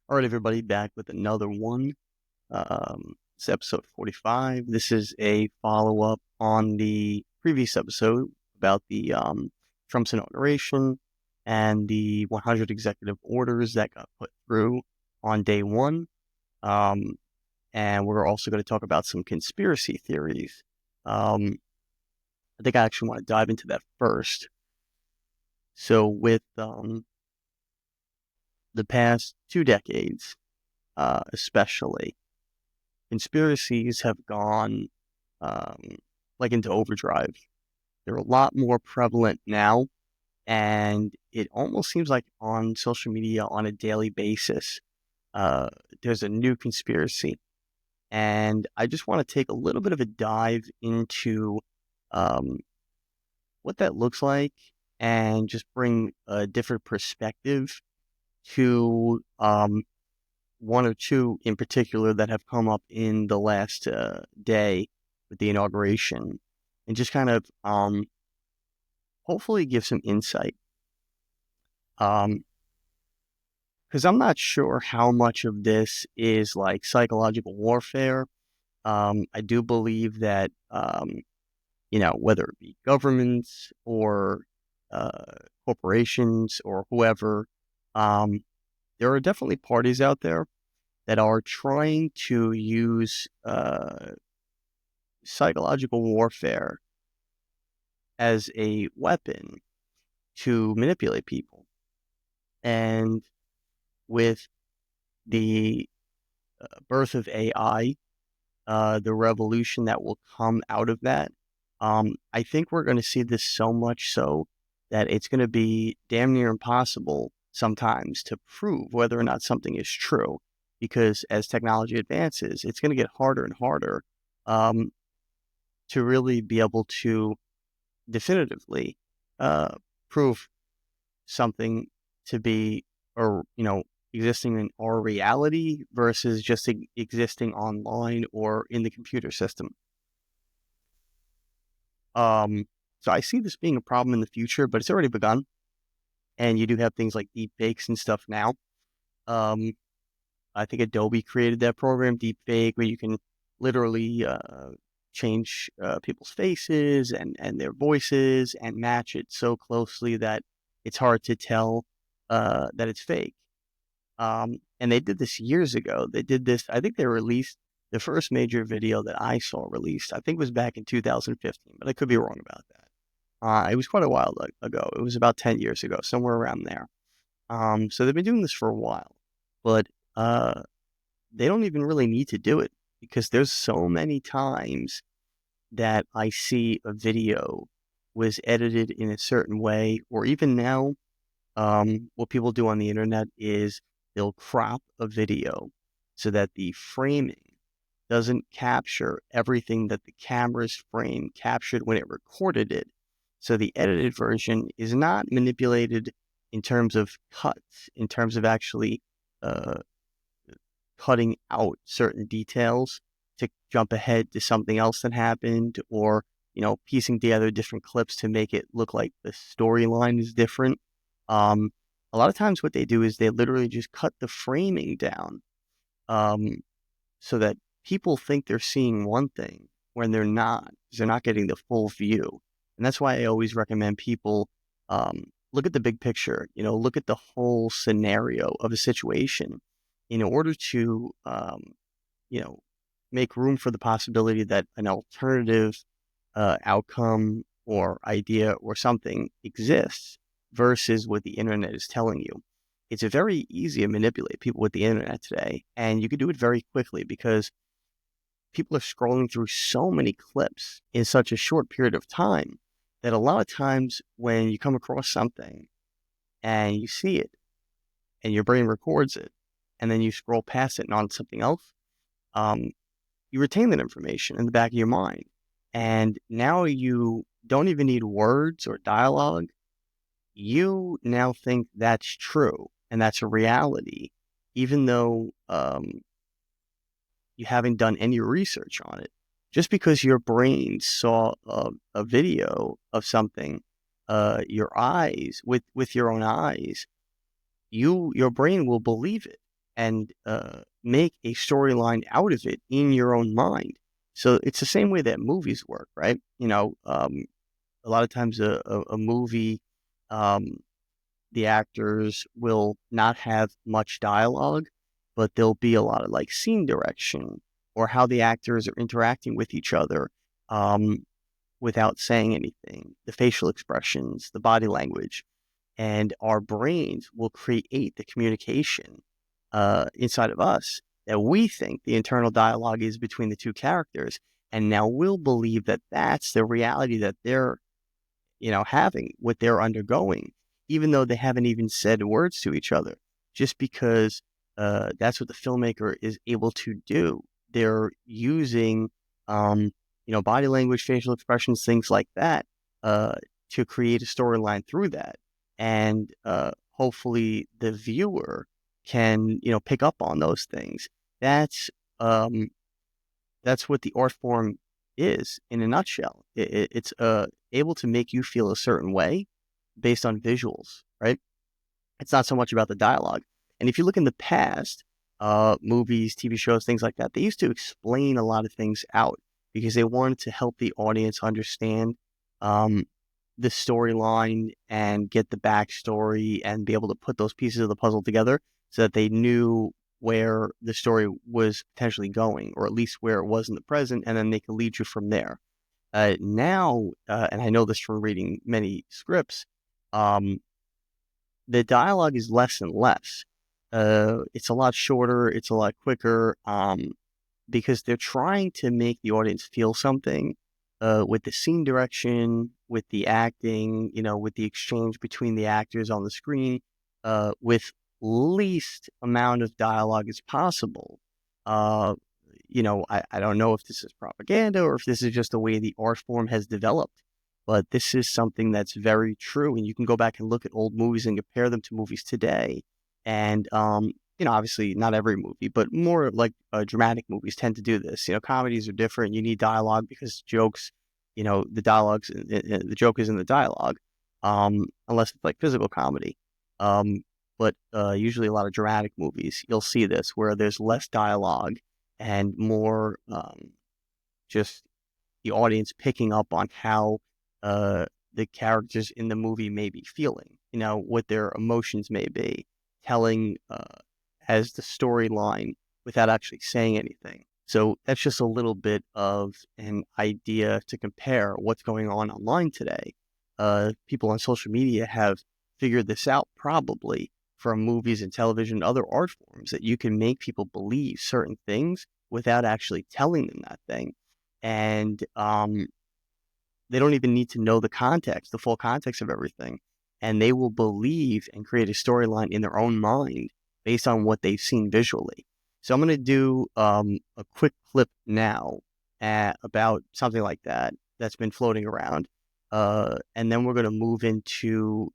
All right, everybody, back with another one. It's episode 45. This is a follow-up on the previous episode about the Trump's inauguration and the 100 executive orders that got put through on day one. Um, and we're also going to talk about some conspiracy theories. I think I actually want to dive into that first. So with the past 2 decades, especially, conspiracies have gone um, like into overdrive. They're a lot more prevalent now, and it almost seems like on social media on a daily basis, uh, there's a new conspiracy. And I just want to take a little bit of a dive into um, what that looks like and just bring a different perspective to one or two in particular that have come up in the last day with the inauguration, and just kind of hopefully give some insight. Because I'm not sure how much of this is like psychological warfare. I do believe that whether it be governments or corporations or whoever, um, there are definitely parties out there that are trying to use psychological warfare as a weapon to manipulate people. And with the birth of AI, the revolution that will come out of that, I think we're going to see this so much so that it's going to be damn near impossible sometimes to prove whether or not something is true. Because as technology advances, it's going to get harder and harder um, to really be able to definitively uh, prove something to be, or existing in our reality versus just existing online or in the computer system. So I see this being a problem in the future, but it's already begun. And you do have things like deep fakes and stuff now. Um, I think Adobe created that program, Deepfake, where you can literally change people's faces and their voices and match it so closely that it's hard to tell that it's fake. And they did this years ago. They did this, I think they released the first major video that I saw released, I think was back in 2015, but I could be wrong about that. It was quite a while ago. It was about 10 years ago, somewhere around there. So they've been doing this for a while, but uh, they don't even really need to do it because there's so many times that I see a video was edited in a certain way, or even now, what people do on the internet is they'll crop a video so that the framing doesn't capture everything that the camera's frame captured when it recorded it. So the edited version is not manipulated in terms of cuts, in terms of actually uh, cutting out certain details to jump ahead to something else that happened, or piecing together different clips to make it look like the storyline is different. um, a lot of times what they do is they literally just cut the framing down, um, so that people think they're seeing one thing when they're not, because they're not getting the full view. And that's why I always recommend people look at the big picture, look at the whole scenario of a situation in order to, you know, make room for the possibility that an alternative outcome or idea or something exists versus what the internet is telling you. It's very easy to manipulate people with the internet today, and you can do it very quickly because people are scrolling through so many clips in such a short period of time that a lot of times when you come across something and you see it and your brain records it and then you scroll past it and on to something else, um, you retain that information in the back of your mind. And now you don't even need words or dialogue. You now think that's true and that's a reality, even though you haven't done any research on it. Just because your brain saw a video of something, your eyes, with your own eyes, your brain will believe it. and make a storyline out of it in your own mind. So it's the same way that movies work, right? A lot of times a movie, um, the actors will not have much dialogue, but there'll be a lot of like scene direction or how the actors are interacting with each other without saying anything, the facial expressions, the body language, and our brains will create the communication inside of us that we think the internal dialogue is between the two characters. And now we'll believe that that's the reality that they're having, what they're undergoing, even though they haven't even said words to each other, just because that's what the filmmaker is able to do. They're using, body language, facial expressions, things like that, uh, to create a storyline through that. And hopefully the viewer can, pick up on those things. That's um, that's what the art form is in a nutshell. It's able to make you feel a certain way based on visuals, right? It's not so much about the dialogue. And if you look in the past, movies, TV shows, things like that, they used to explain a lot of things out because they wanted to help the audience understand um, the storyline and get the backstory and be able to put those pieces of the puzzle together so that they knew where the story was potentially going, or at least where it was in the present, and then they could lead you from there. Now, and I know this from reading many scripts, um, the dialogue is less and less. It's a lot shorter, it's a lot quicker, because they're trying to make the audience feel something with the scene direction, with the acting, with the exchange between the actors on the screen, with least amount of dialogue as possible. Uh, I don't know if this is propaganda or if this is just the way the art form has developed, but this is something that's very true. And you can go back and look at old movies and compare them to movies today. And obviously not every movie, but more like dramatic movies tend to do this. Comedies are different. You need dialogue because jokes, the dialogues, the joke is in the dialogue, unless it's like physical comedy. But usually a lot of dramatic movies, you'll see this where there's less dialogue and more just the audience picking up on how the characters in the movie may be feeling, what their emotions may be, telling as the storyline without actually saying anything. So that's just a little bit of an idea to compare what's going on online today. People on social media have figured this out probably from movies and television and other art forms, that you can make people believe certain things without actually telling them that thing. And they don't even need to know the context, the full context of everything. And they will believe and create a storyline in their own mind based on what they've seen visually. So I'm going to do a quick clip now about something like that that's been floating around. And then we're going to move into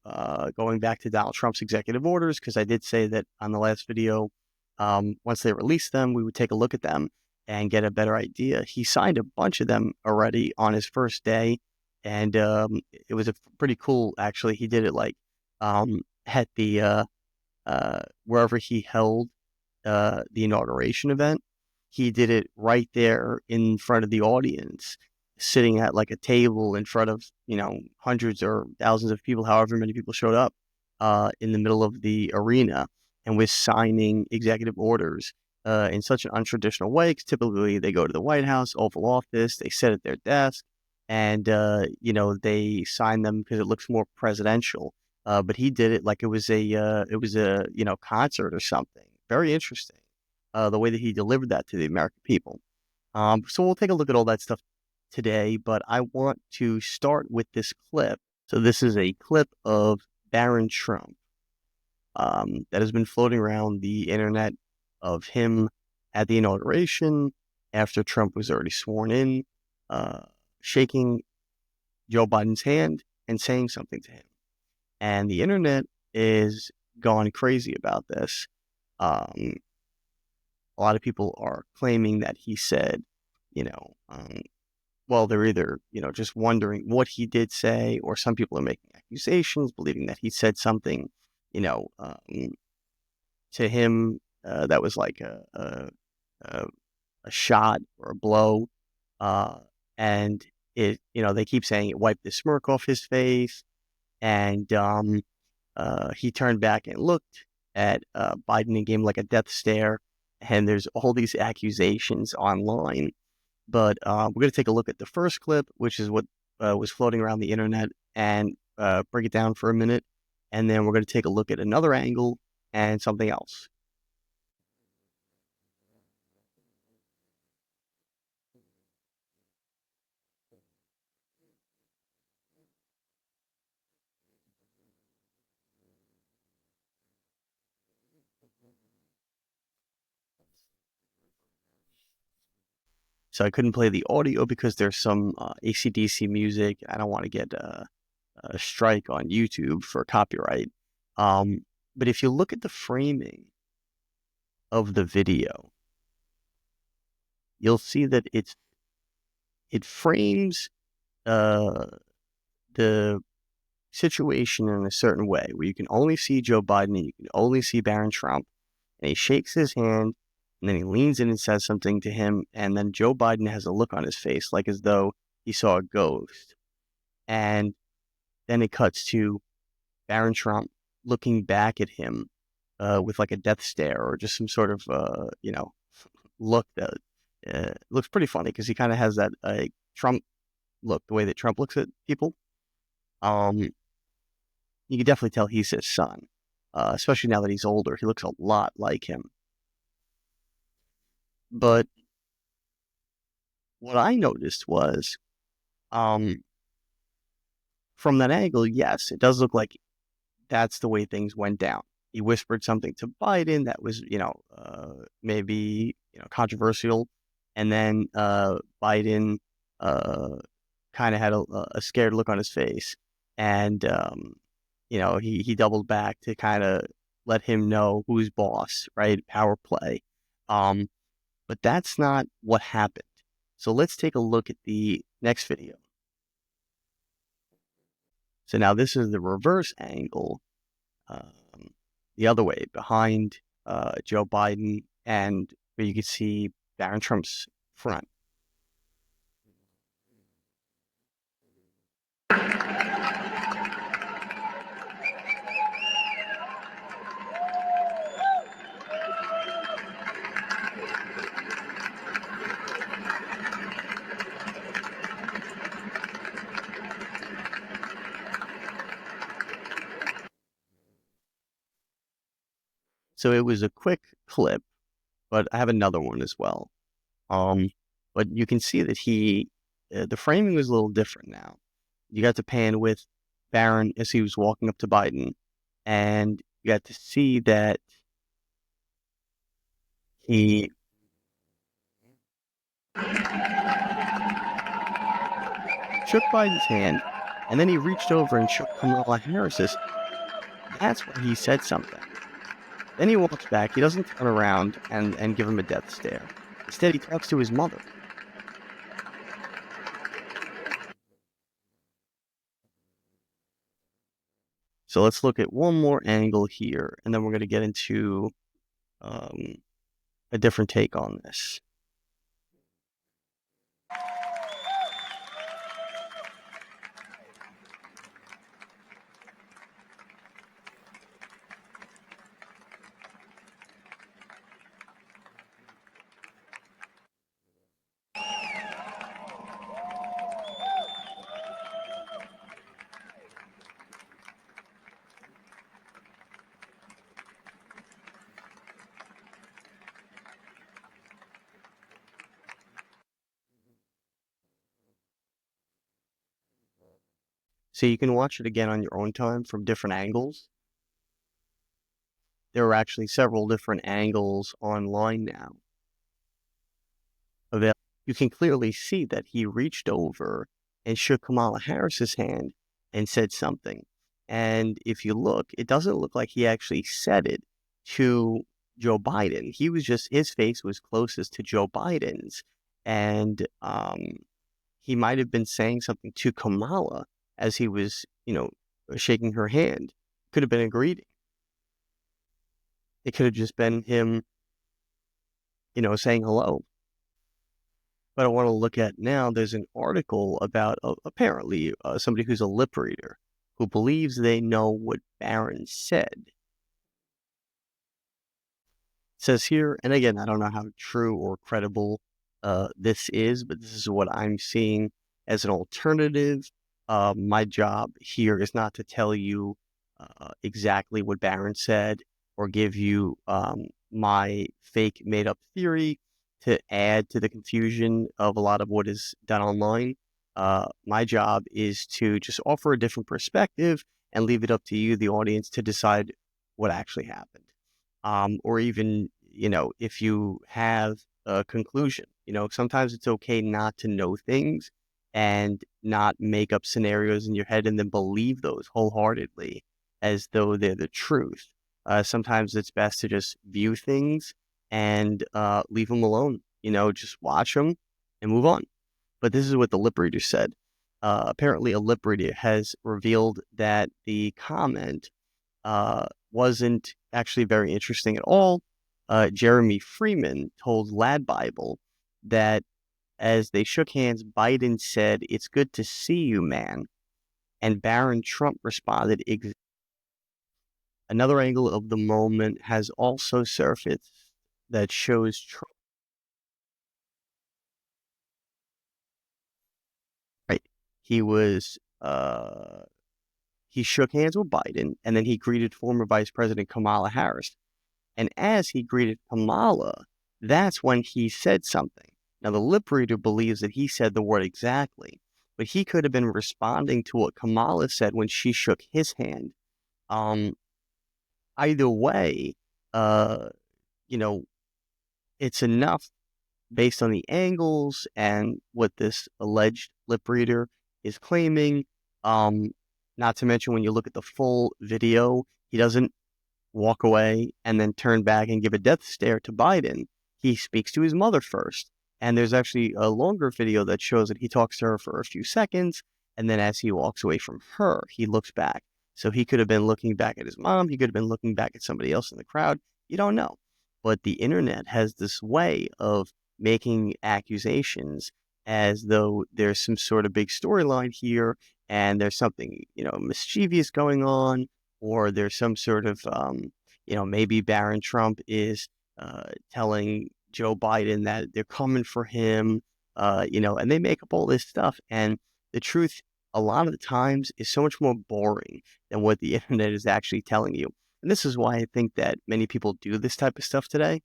going back to Donald Trump's executive orders, because I did say that on the last video, once they release them, we would take a look at them and get a better idea. He signed a bunch of them already on his first day, and it was a pretty cool. Actually, he did it like at the wherever he held the inauguration event. He did it right there in front of the audience, sitting at like a table in front of hundreds or thousands of people, however many people showed up, in the middle of the arena, and was signing executive orders in such an untraditional way, because typically they go to the White House, Oval Office, they sit at their desk, and they sign them because it looks more presidential. But he did it like it was a concert or something. Very interesting, the way that he delivered that to the American people. So we'll take a look at all that stuff today, but I want to start with this clip. So this is a clip of Barron Trump that has been floating around the internet, of him at the inauguration after Trump was already sworn in, shaking Joe Biden's hand and saying something to him. And the internet is gone crazy about this. A lot of people are claiming that he said, well, they're either, just wondering what he did say, or some people are making accusations, believing that he said something, to him that was like a, a shot or a blow. And they keep saying it wiped the smirk off his face. And he turned back and looked at Biden and gave him like a death stare. And there's all these accusations online. But we're going to take a look at the first clip, which is what was floating around the internet, and break it down for a minute. And then we're going to take a look at another angle and something else. So I couldn't play the audio because there's some AC/DC music. I don't want to get a strike on YouTube for copyright. But if you look at the framing of the video, you'll see that it frames the situation in a certain way where you can only see Joe Biden and you can only see Barron Trump, and he shakes his hand and then he leans in and says something to him, and then Joe Biden has a look on his face like as though he saw a ghost. And then it cuts to Barron Trump looking back at him with like a death stare or just some sort of look that looks pretty funny because he kind of has that Trump look, the way that Trump looks at people. You can definitely tell he's his son, especially now that he's older. He looks a lot like him. But what I noticed was, from that angle, yes, it does look like that's the way things went down. He whispered something to Biden that was, maybe, controversial. And then Biden kind of had a scared look on his face. And, he doubled back to kind of let him know who's boss, right? Power play. But that's not what happened. So let's take a look at the next video. So now this is the reverse angle, the other way, behind Joe Biden, and where you can see Barron Trump's front. So it was a quick clip, but I have another one as well. But you can see that the framing was a little different now. You got to pan with Barron as he was walking up to Biden, and you got to see that he shook Biden's hand, and then he reached over and shook Kamala Harris's. That's where he said something. Then he walks back. He doesn't turn around and give him a death stare. Instead, he talks to his mother. So let's look at one more angle here, and then we're going to get into a different take on this. So you can watch it again on your own time from different angles. There are actually several different angles online now available. You can clearly see that he reached over and shook Kamala Harris's hand and said something. And if you look, it doesn't look like he actually said it to Joe Biden. His face was closest to Joe Biden's. And he might have been saying something to Kamala as he was, shaking her hand. Could have been a greeting. It could have just been him saying hello. But I want to look at now, there's an article about apparently somebody who's a lip reader who believes they know what Barron said. Says here, and again, I don't know how true or credible this is, but this is what I'm seeing as an alternative. My job here is not to tell you exactly what Barron said or give you my fake made up theory to add to the confusion of a lot of what is done online. My job is to just offer a different perspective and leave it up to you, the audience, to decide what actually happened. Or even, if you have a conclusion, sometimes it's okay not to know things and not make up scenarios in your head and then believe those wholeheartedly as though they're the truth. Sometimes it's best to just view things and leave them alone, just watch them and move on. But this is what the lip reader said. Apparently, a lip reader has revealed that the comment wasn't actually very interesting at all. Jeremy Freeman told Lad Bible that as they shook hands, Biden said, "It's good to see you, man." And Barron Trump responded, Another angle of the moment has also surfaced that shows Trump. Right. He was, he shook hands with Biden and then he greeted former Vice President Kamala Harris. And as he greeted Kamala, that's when he said something. Now, the lip reader believes that he said the word exactly, but he could have been responding to what Kamala said when she shook his hand. Um, Either way, uh, you know, it's enough based on the angles and what this alleged lip reader is claiming. Um, Not to mention when you look at the full video, he doesn't walk away and then turn back and give a death stare to Biden. He speaks to his mother first. And there's actually a longer video that shows that he talks to her for a few seconds. And then as he walks away from her, he looks back. So he could have been looking back at his mom. He could have been looking back at somebody else in the crowd. You don't know. But the internet has this way of making accusations as though there's some sort of big storyline here and there's something, mischievous going on, or there's some sort of, maybe Barron Trump is telling Joe Biden that they're coming for him, and they make up all this stuff. And the truth, a lot of the times, is so much more boring than what the internet is actually telling you. And this is why I think that many people do this type of stuff today,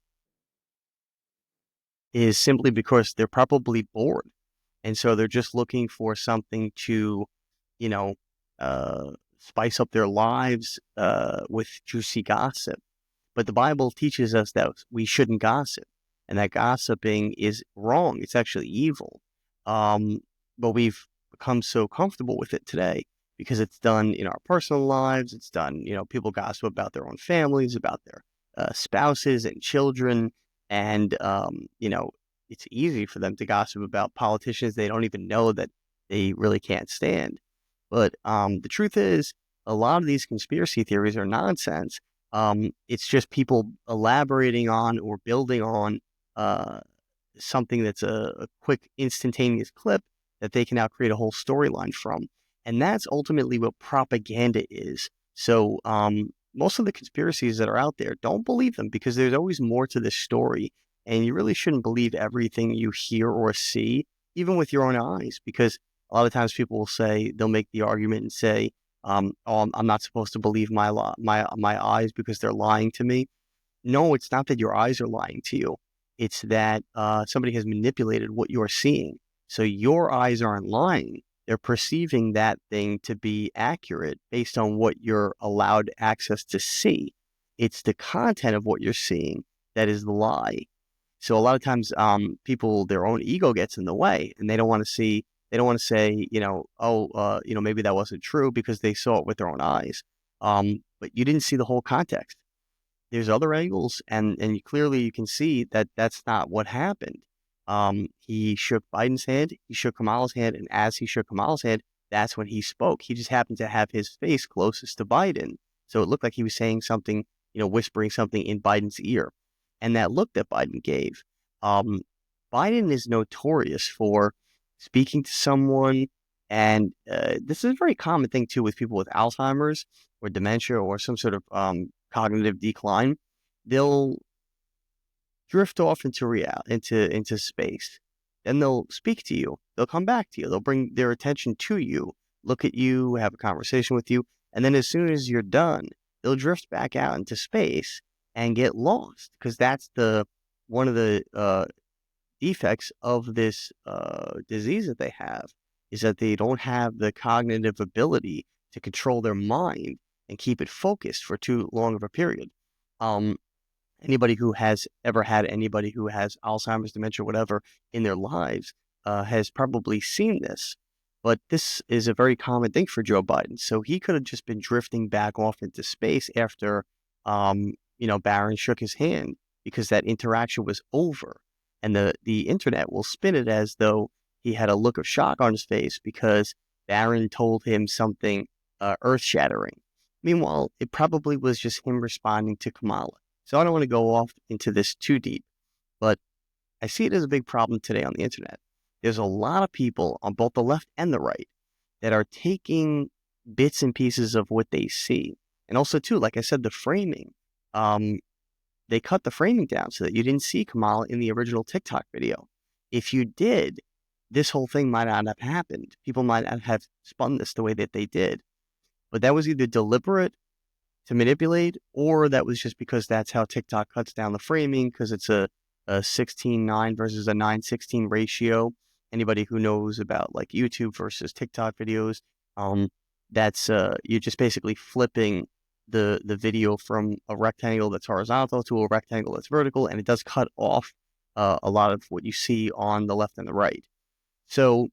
is simply because they're probably bored. And so they're just looking for something to, you know, spice up their lives with juicy gossip. But the Bible teaches us that we shouldn't gossip, and that gossiping is wrong. It's actually evil. Um, but we've become so comfortable with it today because it's done in our personal lives. It's done, people gossip about their own families, about their spouses and children. And, it's easy for them to gossip about politicians they don't even know that they really can't stand. But the truth is, a lot of these conspiracy theories are nonsense. It's just people elaborating on or building on uh, something that's a quick, instantaneous clip that they can now create a whole storyline from. And that's ultimately what propaganda is. So most of the conspiracies that are out there, don't believe them because there's always more to this story. And you really shouldn't believe everything you hear or see, even with your own eyes, because a lot of times people will say, they'll make the argument and say, oh, I'm not supposed to believe my eyes because they're lying to me. No, it's not that your eyes are lying to you. It's that somebody has manipulated what you're seeing. So your eyes aren't lying. They're perceiving that thing to be accurate based on what you're allowed access to see. It's the content of what you're seeing that is the lie. So a lot of times, people, their own ego gets in the way, and they don't want to see. They don't want to say, maybe that wasn't true because they saw it with their own eyes. But you didn't see the whole context. There's other angles, and clearly you can see that that's not what happened. He shook Biden's hand, he shook Kamala's hand, and as he shook Kamala's hand, that's when he spoke. He just happened to have his face closest to Biden, so it looked like he was saying something, whispering something in Biden's ear. And that look that Biden gave Um, Biden is notorious for speaking to someone, and this is a very common thing too with people with Alzheimer's or dementia or some sort of cognitive decline. They'll drift off into into space. Then they'll speak to you. They'll come back to you. They'll bring their attention to you, look at you, have a conversation with you, and then as soon as you're done, they'll drift back out into space and get lost because that's the one of the defects of this disease that they have is that they don't have the cognitive ability to control their mind and keep it focused for too long of a period. Um, Anybody who has ever had anybody who has Alzheimer's, dementia, whatever in their lives has probably seen this. But this is a very common thing for Joe Biden. So he could have just been drifting back off into space after, Barron shook his hand because that interaction was over. And the internet will spin it as though he had a look of shock on his face because Barron told him something earth shattering. Meanwhile, it probably was just him responding to Kamala. So I don't want to go off into this too deep, but I see it as a big problem today on the internet. There's a lot of people on both the left and the right that are taking bits and pieces of what they see. And also, too, like I said, the framing. They cut the framing down so that you didn't see Kamala in the original TikTok video. If you did, this whole thing might not have happened. People might not have spun this the way that they did. But that was either deliberate to manipulate, or that was just because that's how TikTok cuts down the framing because it's a 16:9 versus a 9:16 ratio. Anybody who knows about like YouTube versus TikTok videos, that's you're just basically flipping the video from a rectangle that's horizontal to a rectangle that's vertical, and it does cut off a lot of what you see on the left and the right. So,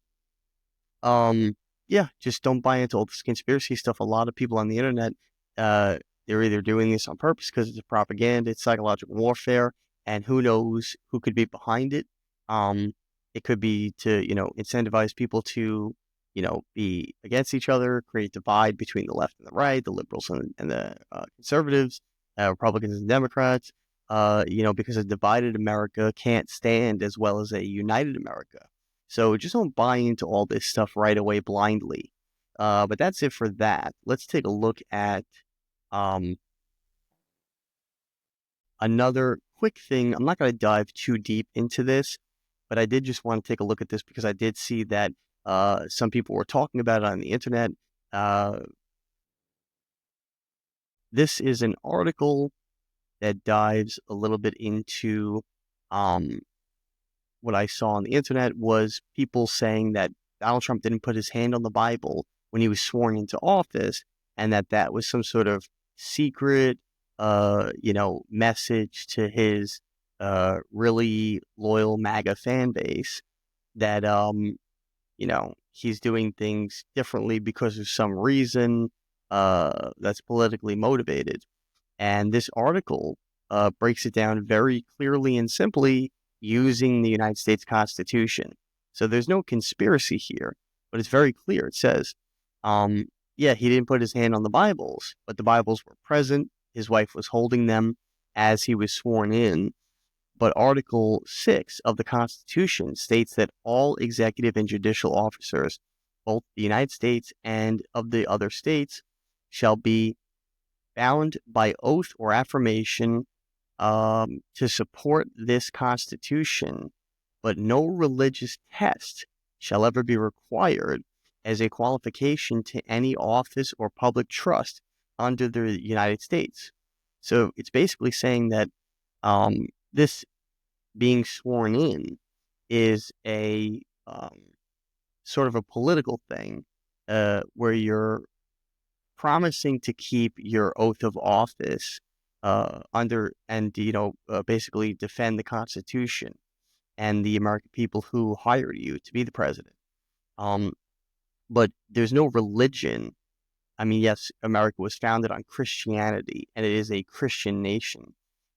yeah, just don't buy into all this conspiracy stuff. A lot of people on the internet, they're either doing this on purpose because it's propaganda, it's psychological warfare, and who knows who could be behind it. It could be to, incentivize people to, be against each other, create divide between the left and the right, the liberals and the conservatives, Republicans and Democrats, because a divided America can't stand as well as a united America. So just don't buy into all this stuff right away blindly. But that's it for that. Let's take a look at another quick thing. I'm not going to dive too deep into this, but I did just want to take a look at this because I did see that some people were talking about it on the internet. This is an article that dives a little bit into what I saw on the internet was people saying that Donald Trump didn't put his hand on the Bible when he was sworn into office, and that was some sort of secret, message to his really loyal MAGA fan base that, he's doing things differently because of some reason that's politically motivated. And this article breaks it down very clearly and simply using the United States Constitution. So there's no conspiracy here, but it's very clear. It says, he didn't put his hand on the Bibles, but the Bibles were present. His wife was holding them as he was sworn in. But Article 6 of the Constitution states that all executive and judicial officers, both the United States and of the other states, shall be bound by oath or affirmation to support this Constitution, but no religious test shall ever be required as a qualification to any office or public trust under the United States. So it's basically saying that this being sworn in is a sort of a political thing where you're promising to keep your oath of office under and basically defend the Constitution and the American people who hired you to be the president. But there's no religion. I mean, yes, America was founded on Christianity, and it is a Christian nation.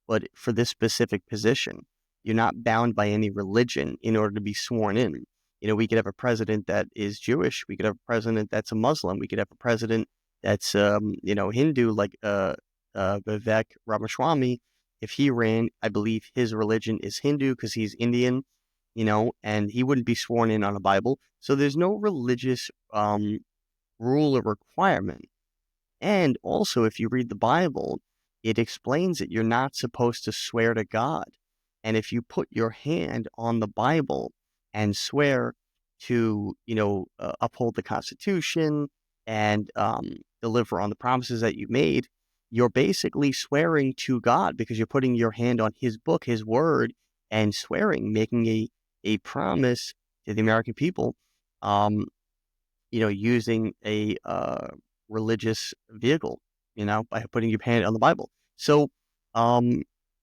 But for this specific position, you're not bound by any religion in order to be sworn in. We could have a president that is Jewish. We could have a president that's a Muslim. We could have a president that's, Hindu, like Vivek Ramaswamy. if he ran, I believe his religion is Hindu because he's Indian, and he wouldn't be sworn in on a Bible. So there's no religious rule or requirement. And also, if you read the Bible, it explains that you're not supposed to swear to God. And if you put your hand on the Bible and swear to, uphold the Constitution and deliver on the promises that you made, you're basically swearing to God because you're putting your hand on His book, His word, and swearing, making a promise to the American people. Using a religious vehicle, by putting your hand on the Bible. So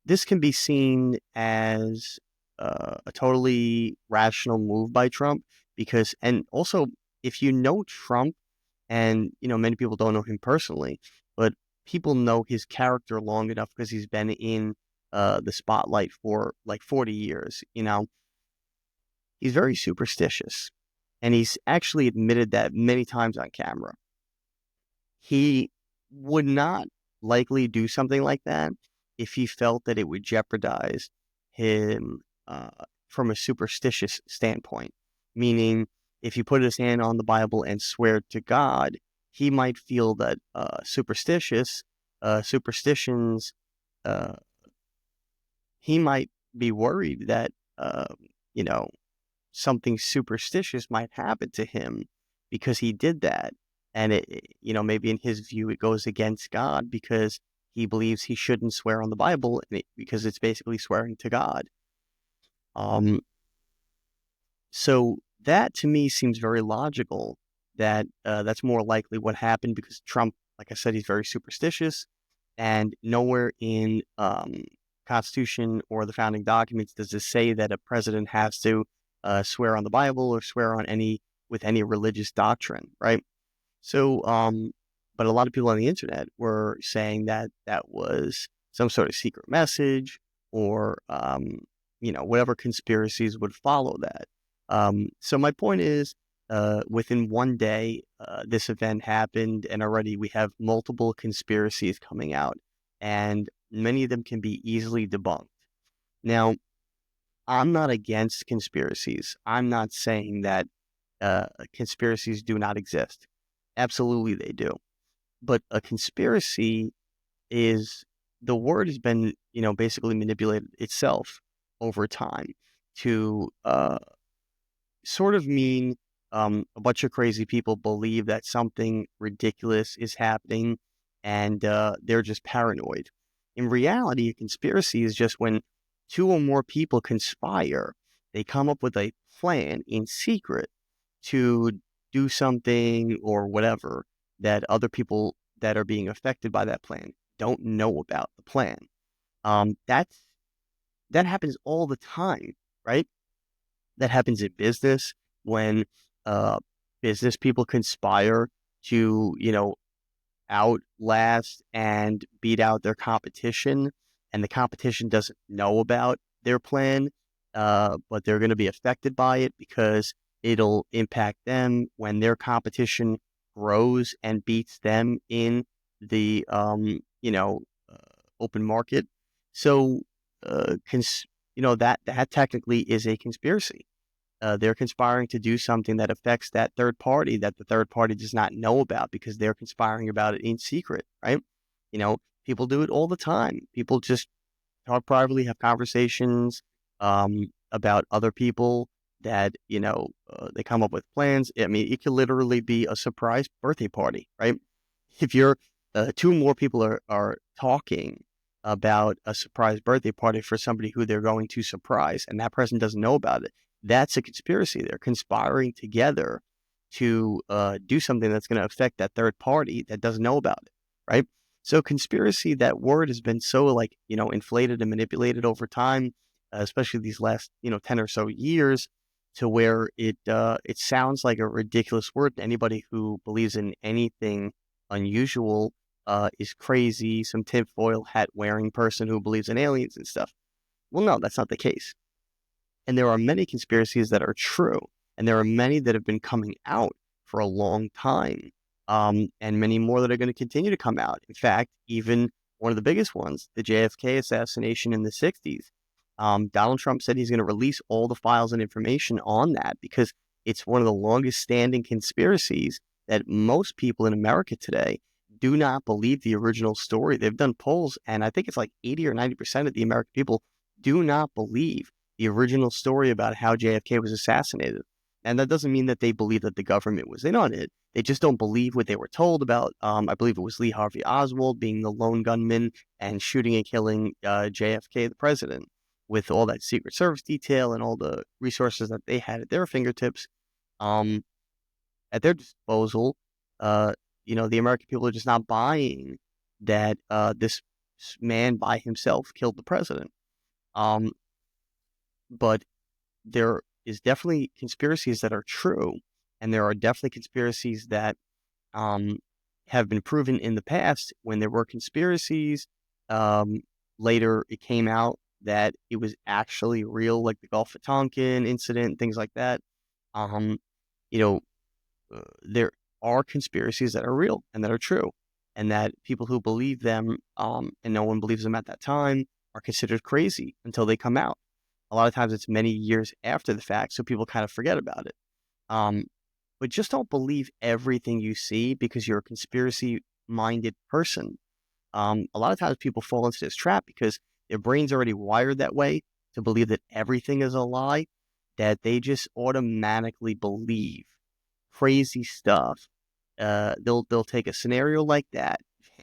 this can be seen as a totally rational move by Trump and also if you know Trump, and many people don't know him personally, but people know his character long enough because he's been in the spotlight for like 40 years. He's very superstitious. And he's actually admitted that many times on camera. He would not likely do something like that if he felt that it would jeopardize him from a superstitious standpoint. Meaning, if he put his hand on the Bible and swear to God, he might feel that superstitions, he might be worried that, something superstitious might happen to him because he did that. And maybe in his view, it goes against God because he believes he shouldn't swear on the Bible because it's basically swearing to God. So that to me seems very logical that that's more likely what happened because Trump, like I said, he's very superstitious, and nowhere in Constitution or the founding documents does it say that a president has to swear on the Bible or swear on any religious doctrine, right? So, but a lot of people on the internet were saying that that was some sort of secret message or, whatever conspiracies would follow that. So my point is, within one day, this event happened, and already we have multiple conspiracies coming out, and many of them can be easily debunked. Now, I'm not against conspiracies. I'm not saying that conspiracies do not exist. Absolutely, they do. But a conspiracy the word has been, basically manipulated itself over time to sort of mean a bunch of crazy people believe that something ridiculous is happening and they're just paranoid. In reality, a conspiracy is just when two or more people conspire. They come up with a plan in secret to do something or whatever that other people that are being affected by that plan don't know about the plan. That happens all the time, right? That happens in business when business people conspire to, outlast and beat out their competition, and the competition doesn't know about their plan, but they're going to be affected by it because it'll impact them when their competition grows and beats them in the open market. So, that technically is a conspiracy. They're conspiring to do something that affects that third party that the third party does not know about because they're conspiring about it in secret, right? People do it all the time. People just talk privately, have conversations about other people that, they come up with plans. I mean, it could literally be a surprise birthday party, right? If you're two more people are talking about a surprise birthday party for somebody who they're going to surprise, and that person doesn't know about it, that's a conspiracy. They're conspiring together to do something that's going to affect that third party that doesn't know about it, right? So conspiracy, that word has been so inflated and manipulated over time, especially these last 10 or so years, to where it sounds like a ridiculous word to anybody who believes in anything unusual. Is crazy, some tinfoil hat wearing person who believes in aliens and stuff. Well, no, that's not the case. And there are many conspiracies that are true, and there are many that have been coming out for a long time, and many more that are going to continue to come out. In fact, even one of the biggest ones, the JFK assassination in the 60s. Donald Trump said he's going to release all the files and information on that because it's one of the longest standing conspiracies that most people in America today do not believe the original story. They've done polls, and I think it's like 80 or 90% of the American people do not believe the original story about how JFK was assassinated. And that doesn't mean that they believe that the government was in on it. They just don't believe what they were told about. I believe it was Lee Harvey Oswald being the lone gunman and shooting and killing JFK, the president, with all that Secret Service detail and all the resources that they had at their fingertips, um, at their disposal. The American people are just not buying that this man by himself killed the president. Um, but there is definitely conspiracies that are true, and there are definitely conspiracies that um, have been proven in the past when there were conspiracies. Um, Later, it came out that it was actually real, like the Gulf of Tonkin incident, things like that. Um, you know, there are conspiracies that are real and that are true, and that people who believe them, and no one believes them at that time, are considered crazy until they come out. A lot of times it's many years after the fact, so people kind of forget about it. Um, but just don't believe everything you see because you're a conspiracy minded person. A lot of times people fall into this trap because their brain's already wired that way to believe that everything is a lie, that they just automatically believe crazy stuff. They'll take a scenario like that,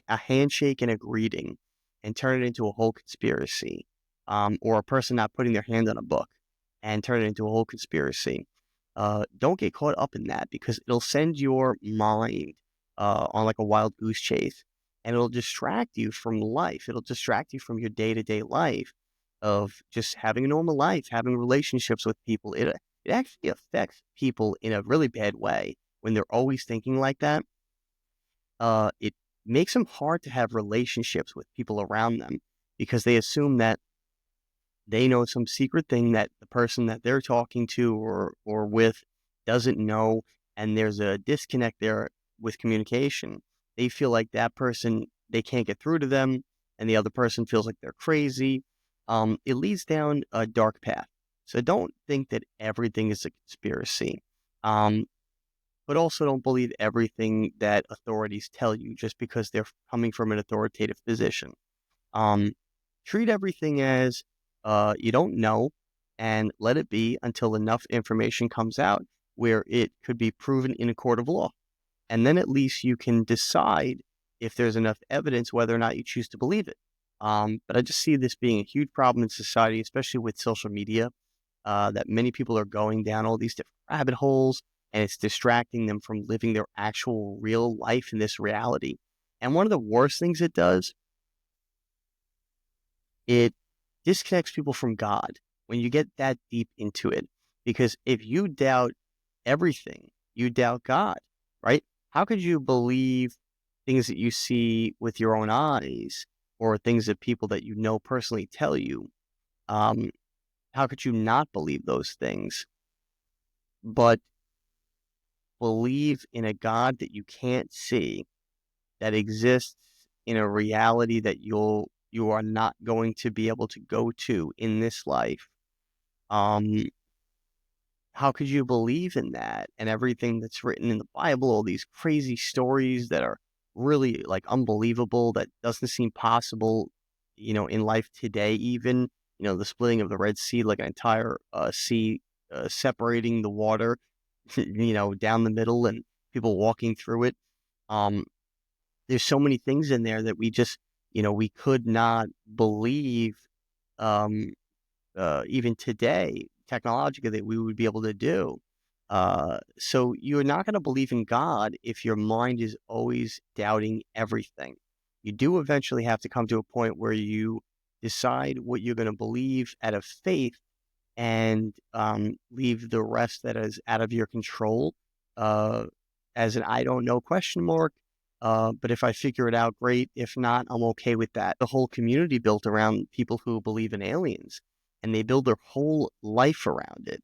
a handshake and a greeting, and turn it into a whole conspiracy, or a person not putting their hand on a book and turn it into a whole conspiracy. Don't get caught up in that because it'll send your mind on like a wild goose chase, and it'll distract you from life. It'll distract you from your day-to-day life of just having a normal life, having relationships with people. It actually affects people in a really bad way when they're always thinking like that. It makes them hard to have relationships with people around them because they assume that they know some secret thing that the person that they're talking to or with doesn't know, and there's a disconnect there with communication. They feel like that person, they can't get through to them, and the other person feels like they're crazy. It leads down a dark path. So don't think that everything is a conspiracy. Um, but also don't believe everything that authorities tell you just because they're coming from an authoritative position. Um, Treat everything as you don't know, and let it be until enough information comes out where it could be proven in a court of law. And then at least you can decide if there's enough evidence whether or not you choose to believe it. But I just see this being a huge problem in society, especially with social media, that many people are going down all these different rabbit holes, and it's distracting them from living their actual real life in this reality. And one of the worst things it does, it disconnects people from God when you get that deep into it. Because if you doubt everything, you doubt God, right? How could you believe things that you see with your own eyes or things that people that you know personally tell you? Um, how could you not believe those things, but believe in a God that you can't see, that exists in a reality that you are not going to be able to go to in this life? Um, how could you believe in that and everything that's written in the Bible, all these crazy stories that are really like unbelievable, that doesn't seem possible, in life today, even, the splitting of the Red Sea, like an entire sea separating the water, down the middle and people walking through it. Um, there's so many things in there that we just, we could not believe, um, even today, technologically, that we would be able to do. So you're not going to believe in God if your mind is always doubting everything. You do eventually have to come to a point where you decide what you're going to believe out of faith, and leave the rest that is out of your control uh, as an I don't know question mark. But if I figure it out, great. If not, I'm okay with that. The whole community built around people who believe in aliens, and they build their whole life around it.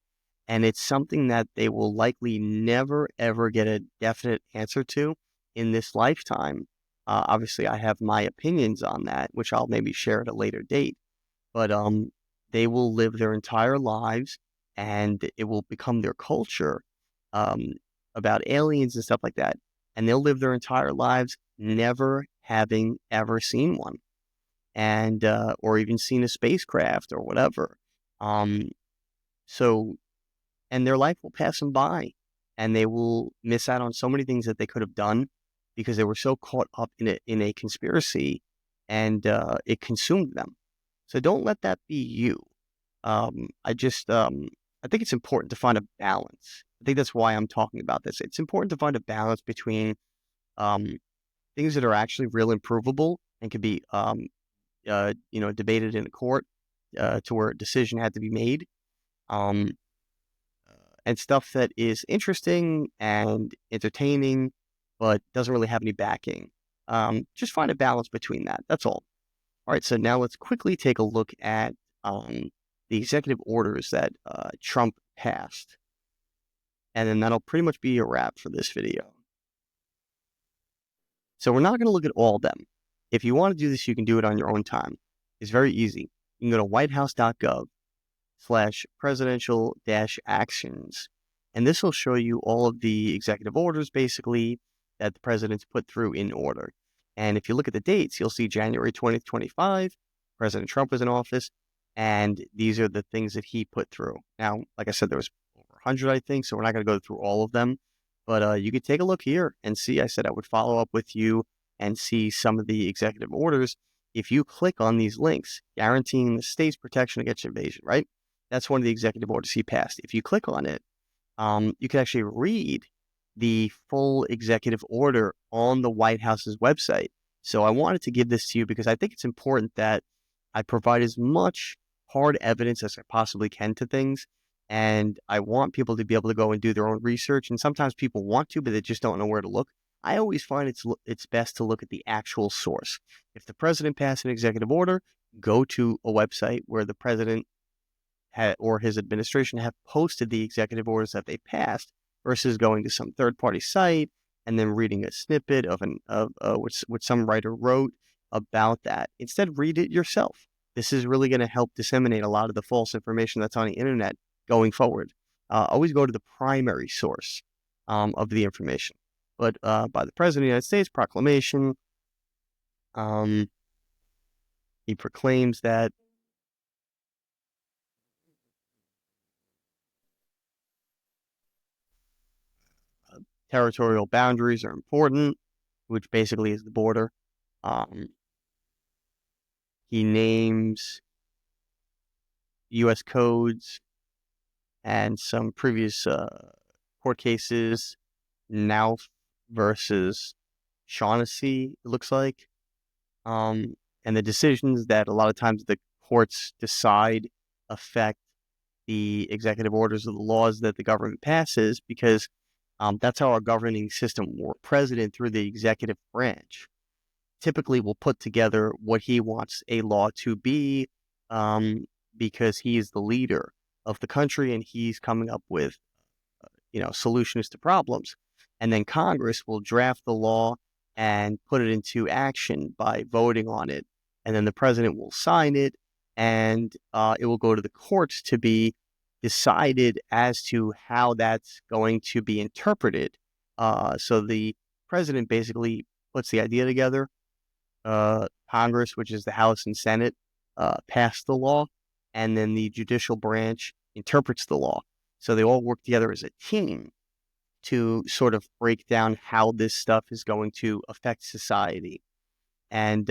And it's something that they will likely never, ever get a definite answer to in this lifetime. Obviously, I have my opinions on that, which I'll maybe share at a later date. But they will live their entire lives, and it will become their culture um, about aliens and stuff like that. And they'll live their entire lives never having ever seen one, and or even seen a spacecraft or whatever. Um, so and their life will pass them by, and they will miss out on so many things that they could have done because they were so caught up in a conspiracy, and it consumed them. So don't let that be you. I think it's important to find a balance. I think that's why I'm talking about this. It's important to find a balance between um, things that are actually real improvable and can be debated in a court to where a decision had to be made. Um, and stuff that is interesting and entertaining, but doesn't really have any backing. Just find a balance between that. That's all. All right, so now let's quickly take a look at the executive orders that Trump passed. And then that'll pretty much be a wrap for this video. So we're not going to look at all of them. If you want to do this, you can do it on your own time. It's very easy. You can go to whitehouse.gov/presidential-actions. And this will show you all of the executive orders, basically, that the president's put through in order. And if you look at the dates, you'll see January 20th, 25, President Trump was in office, and these are the things that he put through. Now, like I said, there was over 100, I think, so we're not going to go through all of them. But you could take a look here and see. I said I would follow up with you and see some of the executive orders. If you click on these links, guaranteeing the state's protection against invasion, right? That's one of the executive orders he passed. If you click on it, you can actually read the full executive order on the White House's website. So I wanted to give this to you because I think it's important that I provide as much hard evidence as I possibly can to things. And I want people to be able to go and do their own research. And sometimes people want to, but they just don't know where to look. I always find it's best to look at the actual source. If the president passed an executive order, go to a website where the president or his administration have posted the executive orders that they passed, versus going to some third-party site and then reading a snippet of what some writer wrote about that. Instead, read it yourself. This is really going to help disseminate a lot of the false information that's on the internet going forward. Always go to the primary source of the information. But by the President of the United States, proclamation, he proclaims that territorial boundaries are important, which basically is the border. He names U.S. codes and some previous court cases, now versus Shaughnessy, it looks like. And the decisions that a lot of times the courts decide affect the executive orders of the laws that the government passes, because that's how our governing system works. President, through the executive branch, typically will put together what he wants a law to be, because he is the leader of the country and he's coming up with solutions to problems. And then Congress will draft the law and put it into action by voting on it. And then the president will sign it, and it will go to the courts to be decided as to how that's going to be interpreted. So the president basically puts the idea together. Congress, which is the House and Senate, pass the law, and then the judicial branch interprets the law. So they all work together as a team to sort of break down how this stuff is going to affect society. And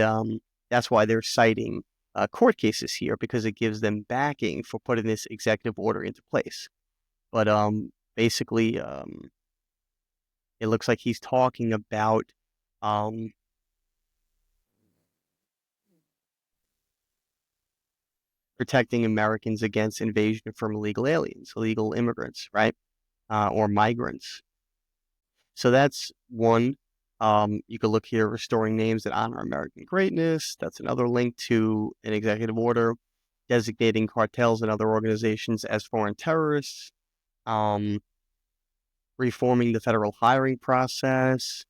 that's why they're citing court cases here, because it gives them backing for putting this executive order into place. But basically, it looks like he's talking about protecting Americans against invasion from illegal aliens, illegal immigrants, right? Or migrants. So that's one. You could look here, restoring names that honor American greatness. That's another link to an executive order designating cartels and other organizations as foreign terrorists. Reforming the federal hiring process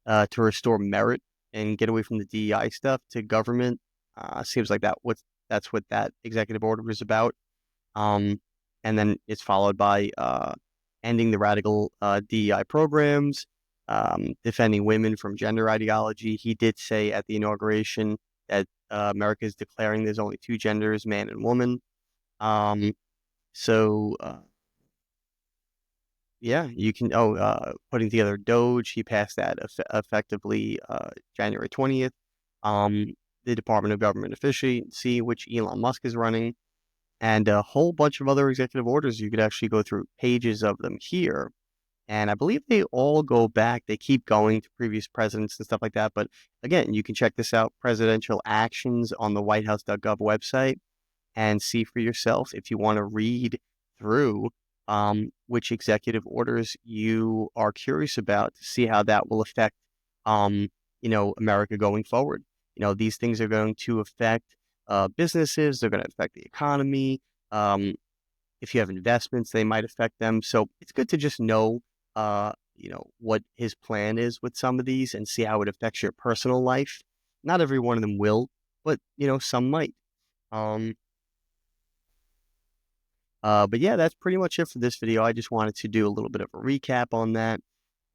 to restore merit and get away from the DEI stuff to government. Seems like that's what that executive order is about. Um, and then it's followed by ending the radical DEI programs, defending women from gender ideology. He did say at the inauguration that America is declaring there's only two genders, man and woman. Um, so yeah, you can. Putting together Doge, he passed that effectively January 20th. The Department of Government Efficiency, which Elon Musk is running, and a whole bunch of other executive orders. You could actually go through pages of them here. And I believe they all go back. They keep going to previous presidents and stuff like that. But again, you can check this out, presidential actions on the whitehouse.gov website, and see for yourself if you want to read through which executive orders you are curious about to see how that will affect, America going forward. These things are going to affect businesses. They're going to affect the economy. If you have investments, they might affect them. So it's good to just know, what his plan is with some of these and see how it affects your personal life. Not every one of them will, but, some might. But yeah, that's pretty much it for this video. I just wanted to do a little bit of a recap on that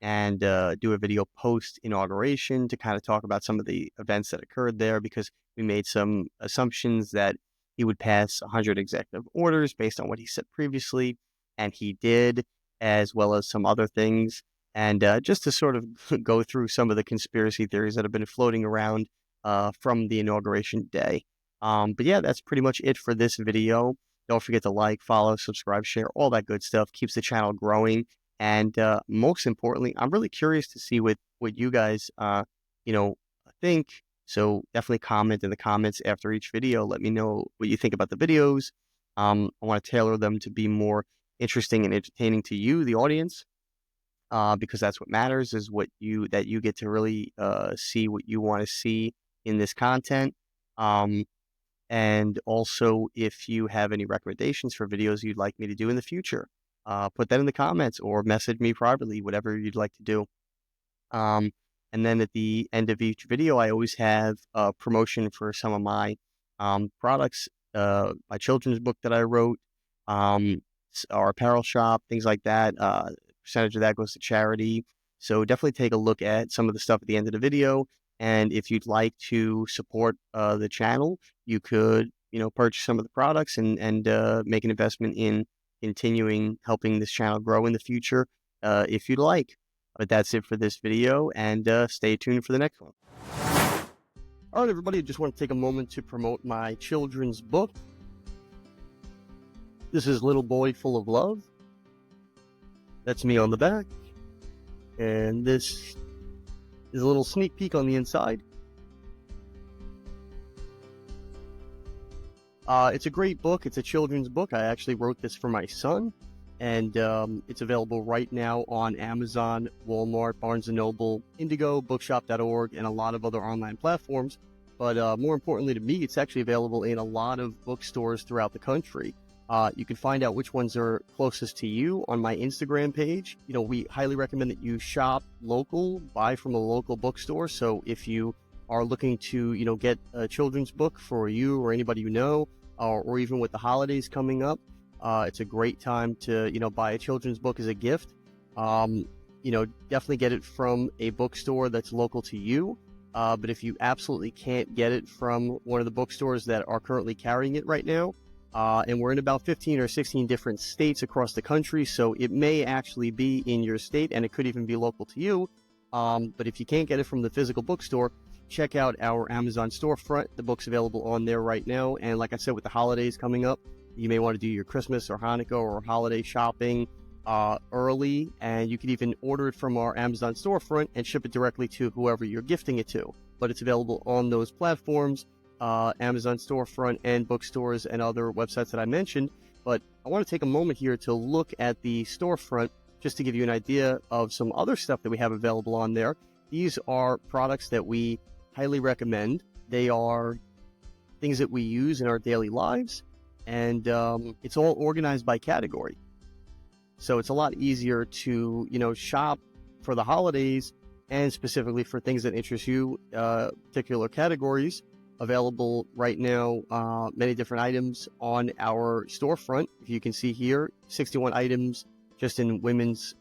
and do a video post inauguration to kind of talk about some of the events that occurred there, because we made some assumptions that he would pass 100 executive orders based on what he said previously, and he did, as well as some other things. And just to sort of go through some of the conspiracy theories that have been floating around from the inauguration day. But yeah, that's pretty much it for this video. Don't forget to like, follow, subscribe, share, all that good stuff. Keeps the channel growing. And most importantly, I'm really curious to see what you guys, think. So definitely comment in the comments after each video. Let me know what you think about the videos. I want to tailor them to be more interesting and entertaining to you, the audience, because that's what matters, is that you get to really see what you want to see in this content. And also, if you have any recommendations for videos you'd like me to do in the future, put that in the comments or message me privately, whatever you'd like to do. And then at the end of each video, I always have a promotion for some of my products, my children's book that I wrote, our apparel shop, things like that. Percentage of that goes to charity. So definitely take a look at some of the stuff at the end of the video. And if you'd like to support the channel, you could, purchase some of the products and make an investment in continuing helping this channel grow in the future, if you'd like. But that's it for this video, and stay tuned for the next one. All right, everybody, I just want to take a moment to promote my children's book. This is Little Boy Full of Love. That's me on the back. And this is a little sneak peek on the inside. It's a great book. It's a children's book. I actually wrote this for my son, and it's available right now on Amazon, Walmart, Barnes & Noble, Indigo, Bookshop.org, and a lot of other online platforms. But more importantly to me, it's actually available in a lot of bookstores throughout the country. You can find out which ones are closest to you on my Instagram page. We highly recommend that you shop local, buy from a local bookstore. So if you are looking to, get a children's book for you or anybody you know, or even with the holidays coming up, it's a great time to, buy a children's book as a gift. Definitely get it from a bookstore that's local to you. But if you absolutely can't get it from one of the bookstores that are currently carrying it right now, and we're in about 15 or 16 different states across the country, so it may actually be in your state, and it could even be local to you. But if you can't get it from the physical bookstore, check out our Amazon storefront. The book's available on there right now. And like I said, with the holidays coming up, you may want to do your Christmas or Hanukkah or holiday shopping early, and you can even order it from our Amazon storefront and ship it directly to whoever you're gifting it to. But it's available on those platforms, Amazon storefront and bookstores and other websites that I mentioned. But I want to take a moment here to look at the storefront just to give you an idea of some other stuff that we have available on there. These are products that we highly recommend. They are things that we use in our daily lives, and it's all organized by category. So it's a lot easier to, shop for the holidays and specifically for things that interest you, particular categories. Available right now, many different items on our storefront. If you can see here, 61 items just in women's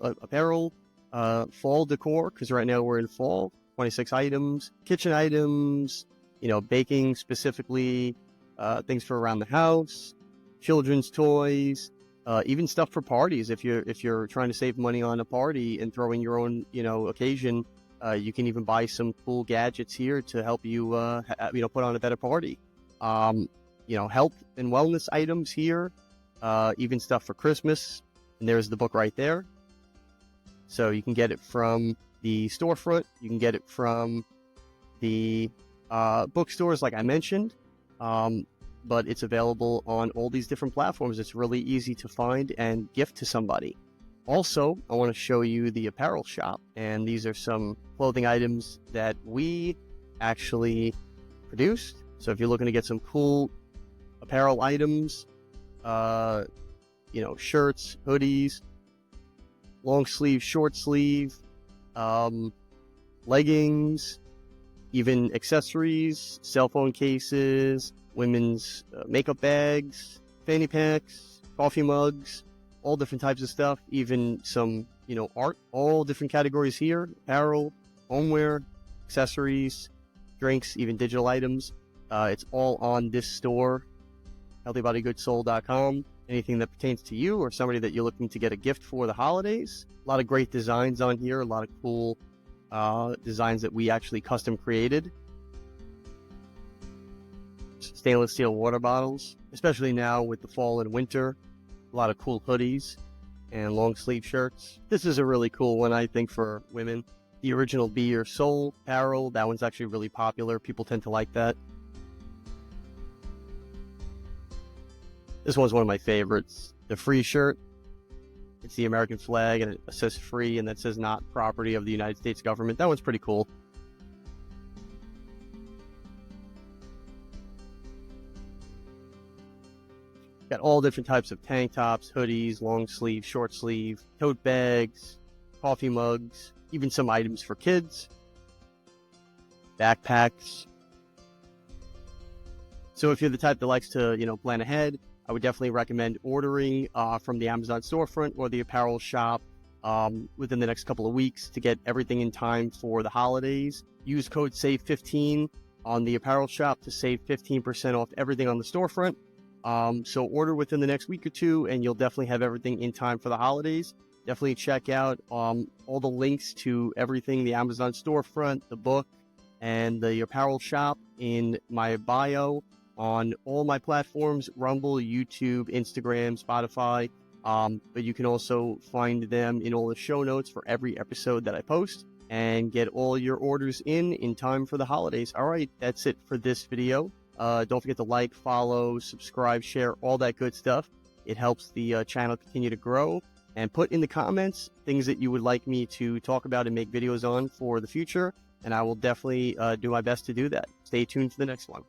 apparel, fall decor, because right now we're in fall, 26 items, kitchen items, baking specifically, things for around the house, children's toys, even stuff for parties. If you're trying to save money on a party and throwing your own, occasion, you can even buy some cool gadgets here to help you, put on a better party. Health and wellness items here, even stuff for Christmas. And there's the book right there. So you can get it from the storefront. You can get it from the bookstores, like I mentioned. But it's available on all these different platforms. It's really easy to find and gift to somebody. Also, I want to show you the apparel shop, and these are some clothing items that we actually produced. So if you're looking to get some cool apparel items, shirts, hoodies, long sleeve, short sleeve, leggings, even accessories, cell phone cases, women's makeup bags, fanny packs, coffee mugs, all different types of stuff, even some, art, all different categories here, apparel, homeware, accessories, drinks, even digital items. It's all on this store, healthybodygoodssold.com. Anything that pertains to you or somebody that you're looking to get a gift for the holidays. A lot of great designs on here, a lot of cool designs that we actually custom created. Stainless steel water bottles, especially now with the fall and winter. A lot of cool hoodies and long sleeve shirts. This is a really cool one, I think, for women. The original Be Your Soul apparel, that one's actually really popular. People tend to like that. This one's one of my favorites. The free shirt. It's the American flag and it says free and that says not property of the United States government. That one's pretty cool. Got all different types of tank tops, hoodies, long sleeve, short sleeve, tote bags, coffee mugs, even some items for kids, backpacks. So if you're the type that likes to, plan ahead, I would definitely recommend ordering from the Amazon storefront or the apparel shop within the next couple of weeks to get everything in time for the holidays. Use code SAVE15 on the apparel shop to save 15% off everything on the storefront. So order within the next week or two and you'll definitely have everything in time for the holidays. Definitely check out all the links to everything, the Amazon storefront, the book, and the apparel shop in my bio on all my platforms, Rumble, YouTube, Instagram, Spotify. But you can also find them in all the show notes for every episode that I post and get all your orders in time for the holidays. All right, that's it for this video. Don't forget to like, follow, subscribe, share, all that good stuff. It helps the channel continue to grow. And put in the comments things that you would like me to talk about and make videos on for the future. And I will definitely do my best to do that. Stay tuned for the next one.